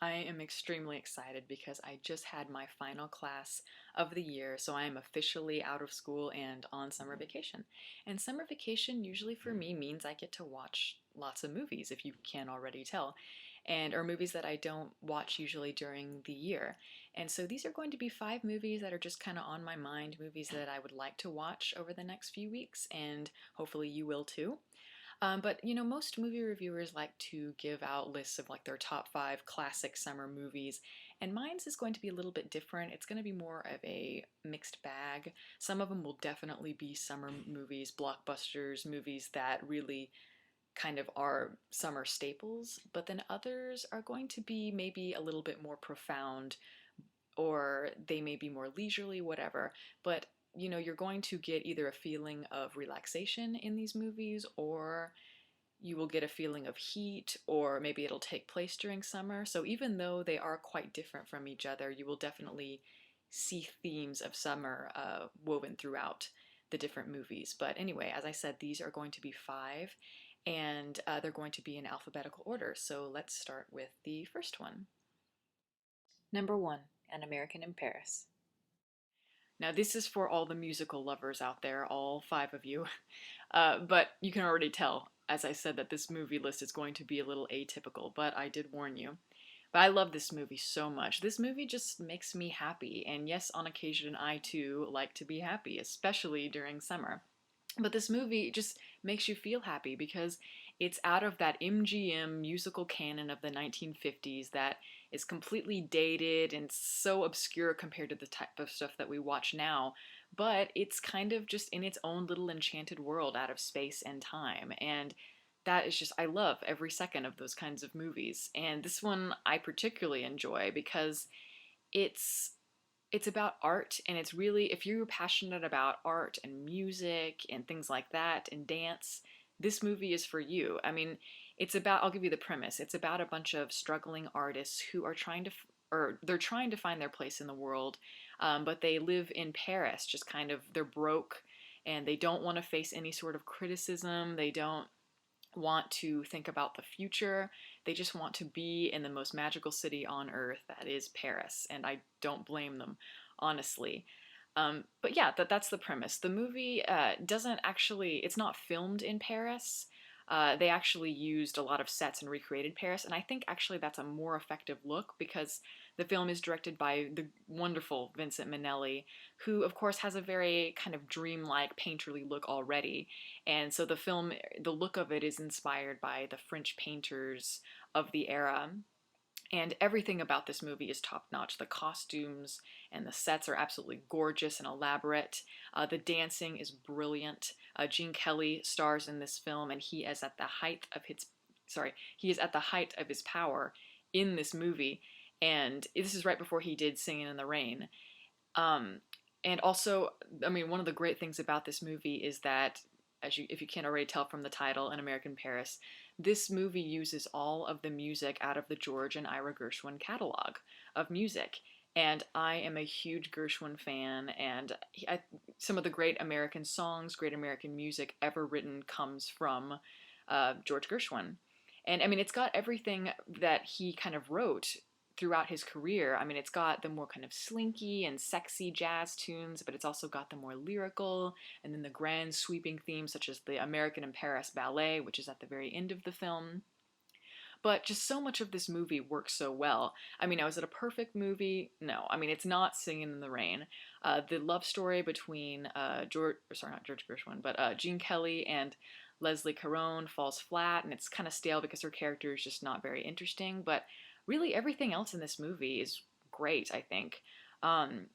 I am extremely excited because I just had my final class of the year, so I am officially out of school and on summer vacation. And summer vacation usually for me means I get to watch lots of movies, if you can't already tell, and or movies that I don't watch usually during the year. And so these are going to be 5 movies that are just kind of on my mind, movies that I would like to watch over the next few weeks, and hopefully you will too. But most movie reviewers like to give out lists of like their top 5 classic summer movies, and mine's is going to be a little bit different. It's going to be more of a mixed bag. Some of them will definitely be summer movies, blockbusters, movies that really kind of are summer staples, but then others are going to be maybe a little bit more profound, or they may be more leisurely, whatever. But you're going to get either a feeling of relaxation in these movies, or you will get a feeling of heat, or maybe it'll take place during summer. So even though they are quite different from each other, you will definitely see themes of summer woven throughout the different movies. But anyway, as I said, these are going to be 5, and they're going to be in alphabetical order. So let's start with the first one. Number 1, An American in Paris. Now, this is for all the musical lovers out there, all 5 of you. But you can already tell, as I said, that this movie list is going to be a little atypical, but I did warn you. But I love this movie so much. This movie just makes me happy, and yes, on occasion I too like to be happy, especially during summer. But this movie just makes you feel happy because it's out of that MGM musical canon of the 1950s that is completely dated and so obscure compared to the type of stuff that we watch now. But it's kind of just in its own little enchanted world out of space and time. And that is just, I love every second of those kinds of movies. And this one I particularly enjoy because it's it's about art, and it's really, if you're passionate about art and music and things like that and dance, this movie is for you. I mean, it's about, I'll give you the premise. It's about a bunch of struggling artists who are trying to or they're trying to find their place in the world, but they live in Paris, just kind of, they're broke, and they don't want to face any sort of criticism. They don't want to think about the future. They just want to be in the most magical city on earth, that is Paris. And I don't blame them, honestly. But yeah, that's the premise. The movie doesn't actually, it's not filmed in Paris. They actually used a lot of sets and recreated Paris, and I think actually that's a more effective look because the film is directed by the wonderful Vincent Minnelli, who of course has a very kind of dreamlike, painterly look already. And so the film, the look of it is inspired by the French painters of the era. And everything about this movie is top notch. The costumes and the sets are absolutely gorgeous and elaborate. The dancing is brilliant. Gene Kelly stars in this film, and he is at the height of he is at the height of his power in this movie. And this is right before he did Singing in the Rain. Um, and also, I mean, one of the great things about this movie is that, if you can't already tell from the title, An American Paris, this movie uses all of the music out of the George and Ira Gershwin catalog of music. And I am a huge Gershwin fan, and some of the great American songs, great American music ever written comes from George Gershwin. And I mean, it's got everything that he kind of wrote throughout his career. I mean, it's got the more kind of slinky and sexy jazz tunes, but it's also got the more lyrical and then the grand sweeping themes, such as the American in Paris Ballet, which is at the very end of the film. But just so much of this movie works so well. I mean, now, is it a perfect movie? No. I mean, it's not Singing in the Rain. The love story between not George Gershwin, but Gene Kelly and Leslie Caron falls flat, and it's kind of stale because her character is just not very interesting. But really, everything else in this movie is great, I think. Um,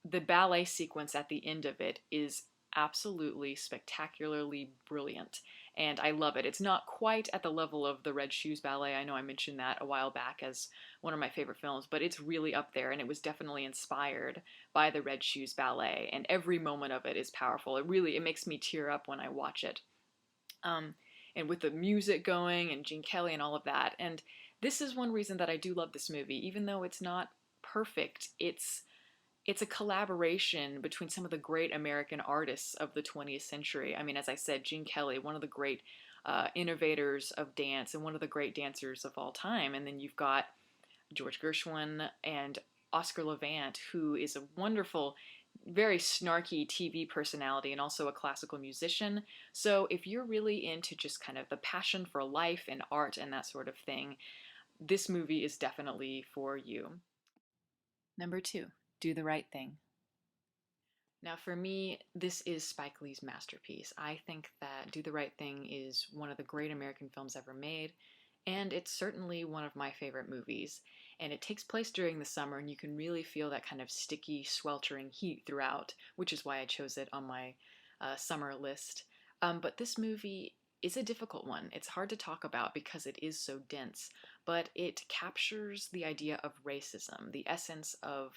the ballet sequence at the end of it is absolutely spectacularly brilliant, and I love it. It's not quite at the level of the Red Shoes Ballet. I know I mentioned that a while back as one of my favorite films, but it's really up there, and it was definitely inspired by the Red Shoes Ballet, and every moment of it is powerful. It makes me tear up when I watch it. Um, and with the music going and Gene Kelly and all of that. And this is one reason that I do love this movie, even though it's not perfect. It's a collaboration between some of the great American artists of the 20th century. I mean, as I said, Gene Kelly, one of the great innovators of dance and one of the great dancers of all time. And then you've got George Gershwin and Oscar Levant, who is a wonderful, very snarky TV personality and also a classical musician. So if you're really into just kind of the passion for life and art and that sort of thing, this movie is definitely for you. Number two, Do the Right Thing. Now, for me, this is Spike Lee's masterpiece. I think that Do the Right Thing is one of the great American films ever made, and it's certainly one of my favorite movies. And it takes place during the summer, and you can really feel that kind of sticky, sweltering heat throughout, which is why I chose it on my summer list. But this movie is a difficult one. It's hard to talk about because it is so dense, but it captures the idea of racism, the essence of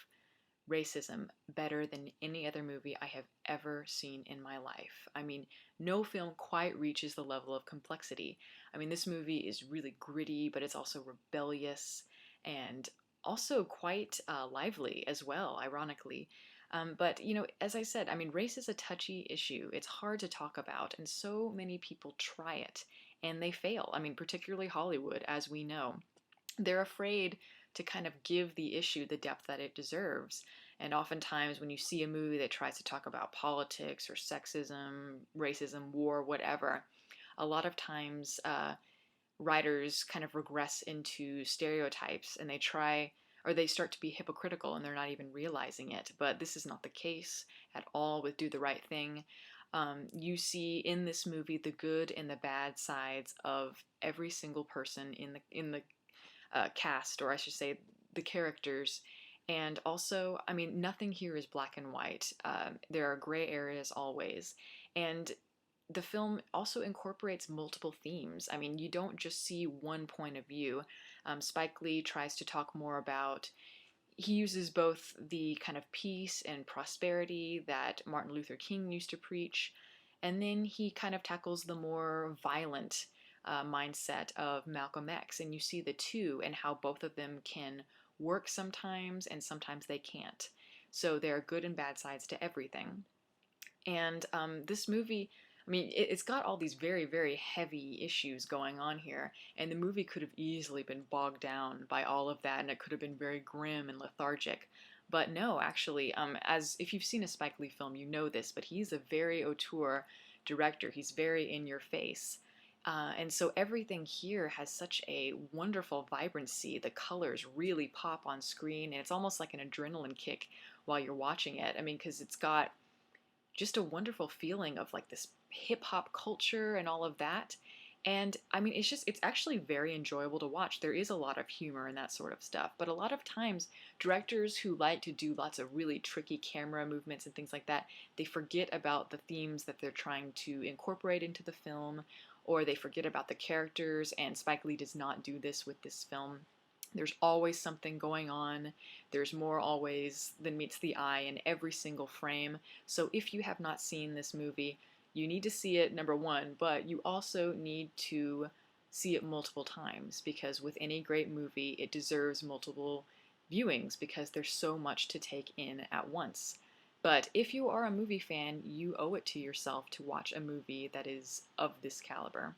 racism better than any other movie I have ever seen in my life. I mean, no film quite reaches the level of complexity. I mean, this movie is really gritty, but it's also rebellious and also quite lively as well, ironically. But, as I said, I mean, race is a touchy issue. It's hard to talk about, and so many people try it and they fail. I mean, particularly Hollywood, as we know. They're afraid to kind of give the issue the depth that it deserves. And oftentimes, when you see a movie that tries to talk about politics or sexism, racism, war, whatever, a lot of times writers kind of regress into stereotypes and they try or they start to be hypocritical and they're not even realizing it. But this is not the case at all with Do the Right Thing. You see in this movie the good and the bad sides of every single person in the cast, or I should say, the characters. And also, I mean, nothing here is black and white. There are gray areas always. And the film also incorporates multiple themes. I mean, you don't just see one point of view. Spike Lee tries to talk more about, he uses both the kind of peace and prosperity that Martin Luther King used to preach, and then he kind of tackles the more violent mindset of Malcolm X. And you see the two and how both of them can work sometimes and sometimes they can't. So there are good and bad sides to everything. And this movie, I mean, it's got all these very, very heavy issues going on here, and the movie could have easily been bogged down by all of that, and it could have been very grim and lethargic. But no, actually, as if you've seen a Spike Lee film, you know this, but he's a very auteur director. He's very in your face. And so everything here has such a wonderful vibrancy. The colors really pop on screen, and it's almost like an adrenaline kick while you're watching it. I mean, because it's got just a wonderful feeling of like this hip hop culture and all of that. And I mean, it's actually very enjoyable to watch. There is a lot of humor and that sort of stuff. But a lot of times, directors who like to do lots of really tricky camera movements and things like that, they forget about the themes that they're trying to incorporate into the film, or they forget about the characters. And Spike Lee does not do this with this film. There's always something going on. There's more always than meets the eye in every single frame. So if you have not seen this movie, you need to see it, number one, but you also need to see it multiple times because with any great movie, it deserves multiple viewings because there's so much to take in at once. But if you are a movie fan, you owe it to yourself to watch a movie that is of this caliber.